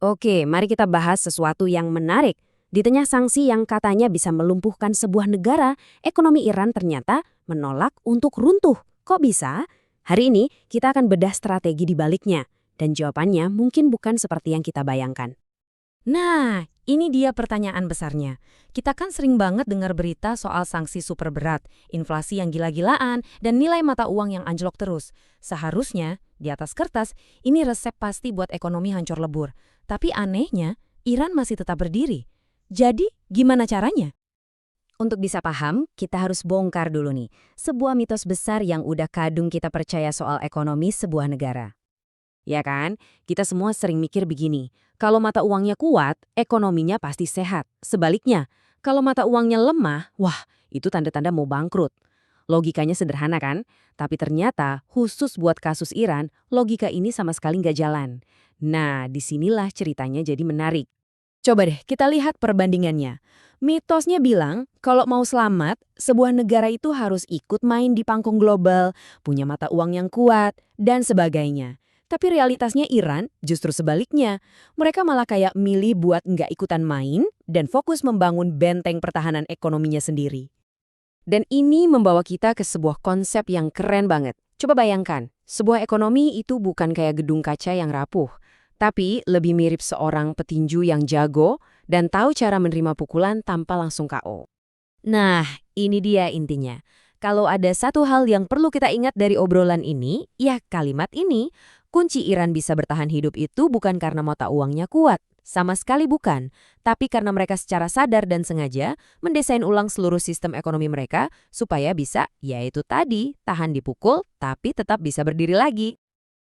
Oke, mari kita bahas sesuatu yang menarik. Di tengah sanksi yang katanya bisa melumpuhkan sebuah negara, ekonomi Iran ternyata menolak untuk runtuh. Kok bisa? Hari ini kita akan bedah strategi di baliknya. Dan jawabannya mungkin bukan seperti yang kita bayangkan. Nah, ini dia pertanyaan besarnya. Kita kan sering banget dengar berita soal sanksi super berat, inflasi yang gila-gilaan, dan nilai mata uang yang anjlok terus. Seharusnya, di atas kertas, ini resep pasti buat ekonomi hancur lebur. Tapi anehnya, Iran masih tetap berdiri. Jadi, gimana caranya? Untuk bisa paham, kita harus bongkar dulu nih. Sebuah mitos besar yang udah kadung kita percaya soal ekonomi sebuah negara. Ya kan? Kita semua sering mikir begini, kalau mata uangnya kuat, ekonominya pasti sehat. Sebaliknya, kalau mata uangnya lemah, wah, itu tanda-tanda mau bangkrut. Logikanya sederhana kan? Tapi ternyata khusus buat kasus Iran, logika ini sama sekali nggak jalan. Nah, disinilah ceritanya jadi menarik. Coba deh kita lihat perbandingannya. Mitosnya bilang, kalau mau selamat, sebuah negara itu harus ikut main di panggung global, punya mata uang yang kuat, dan sebagainya. Tapi realitasnya Iran justru sebaliknya. Mereka malah kayak milih buat nggak ikutan main dan fokus membangun benteng pertahanan ekonominya sendiri. Dan ini membawa kita ke sebuah konsep yang keren banget. Coba bayangkan, sebuah ekonomi itu bukan kayak gedung kaca yang rapuh, tapi lebih mirip seorang petinju yang jago dan tahu cara menerima pukulan tanpa langsung KO. Nah, ini dia intinya. Kalau ada satu hal yang perlu kita ingat dari obrolan ini, ya kalimat ini, kunci Iran bisa bertahan hidup itu bukan karena mata uangnya kuat. Sama sekali bukan, tapi karena mereka secara sadar dan sengaja mendesain ulang seluruh sistem ekonomi mereka supaya bisa, yaitu tadi, tahan dipukul tapi tetap bisa berdiri lagi.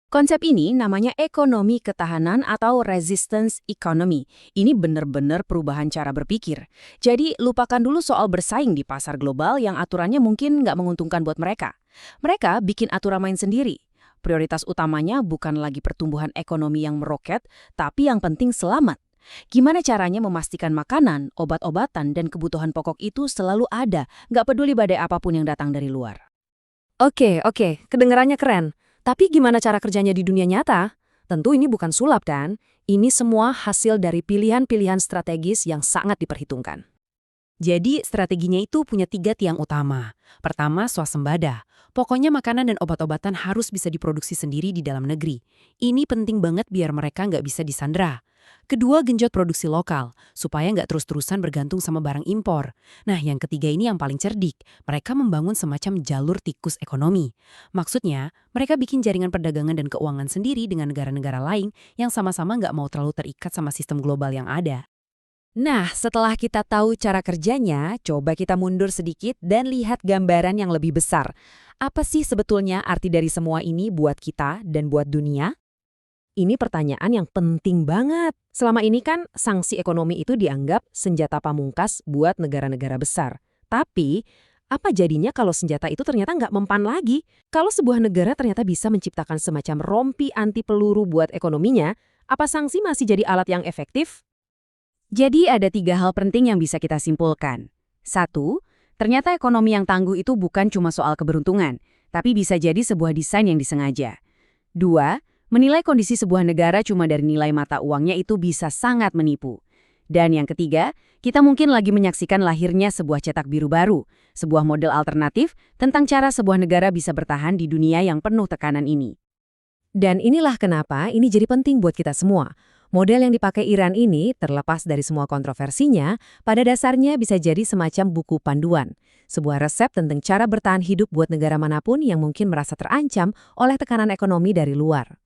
Konsep ini namanya ekonomi ketahanan atau resistance economy. Ini benar-benar perubahan cara berpikir. Jadi lupakan dulu soal bersaing di pasar global yang aturannya mungkin nggak menguntungkan buat mereka. Mereka bikin aturan main sendiri. Prioritas utamanya bukan lagi pertumbuhan ekonomi yang meroket, tapi yang penting selamat. Gimana caranya memastikan makanan, obat-obatan, dan kebutuhan pokok itu selalu ada, nggak peduli badai apapun yang datang dari luar. Oke, kedengarannya keren. Tapi gimana cara kerjanya di dunia nyata? Tentu ini bukan sulap kan? Ini semua hasil dari pilihan-pilihan strategis yang sangat diperhitungkan. Jadi strateginya itu punya 3 tiang utama. Pertama, swasembada. Pokoknya makanan dan obat-obatan harus bisa diproduksi sendiri di dalam negeri. Ini penting banget biar mereka nggak bisa disandera. Kedua, genjot produksi lokal, supaya nggak terus-terusan bergantung sama barang impor. Nah, yang ketiga ini yang paling cerdik. Mereka membangun semacam jalur tikus ekonomi. Maksudnya, mereka bikin jaringan perdagangan dan keuangan sendiri dengan negara-negara lain yang sama-sama nggak mau terlalu terikat sama sistem global yang ada. Nah, setelah kita tahu cara kerjanya, coba kita mundur sedikit dan lihat gambaran yang lebih besar. Apa sih sebetulnya arti dari semua ini buat kita dan buat dunia? Ini pertanyaan yang penting banget. Selama ini kan sanksi ekonomi itu dianggap senjata pamungkas buat negara-negara besar. Tapi, apa jadinya kalau senjata itu ternyata nggak mempan lagi? Kalau sebuah negara ternyata bisa menciptakan semacam rompi anti peluru buat ekonominya, apa sanksi masih jadi alat yang efektif? Jadi ada 3 hal penting yang bisa kita simpulkan. 1, ternyata ekonomi yang tangguh itu bukan cuma soal keberuntungan, tapi bisa jadi sebuah desain yang disengaja. 2, menilai kondisi sebuah negara cuma dari nilai mata uangnya itu bisa sangat menipu. Dan yang ketiga, kita mungkin lagi menyaksikan lahirnya sebuah cetak biru baru, sebuah model alternatif tentang cara sebuah negara bisa bertahan di dunia yang penuh tekanan ini. Dan inilah kenapa ini jadi penting buat kita semua. Model yang dipakai Iran ini, terlepas dari semua kontroversinya, pada dasarnya bisa jadi semacam buku panduan. Sebuah resep tentang cara bertahan hidup buat negara manapun yang mungkin merasa terancam oleh tekanan ekonomi dari luar.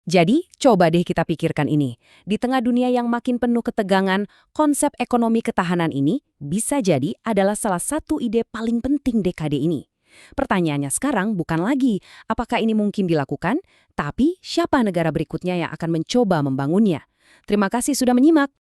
Jadi, coba deh kita pikirkan ini. Di tengah dunia yang makin penuh ketegangan, konsep ekonomi ketahanan ini bisa jadi adalah salah satu ide paling penting dekade ini. Pertanyaannya sekarang bukan lagi apakah ini mungkin dilakukan, tapi siapa negara berikutnya yang akan mencoba membangunnya. Terima kasih sudah menyimak.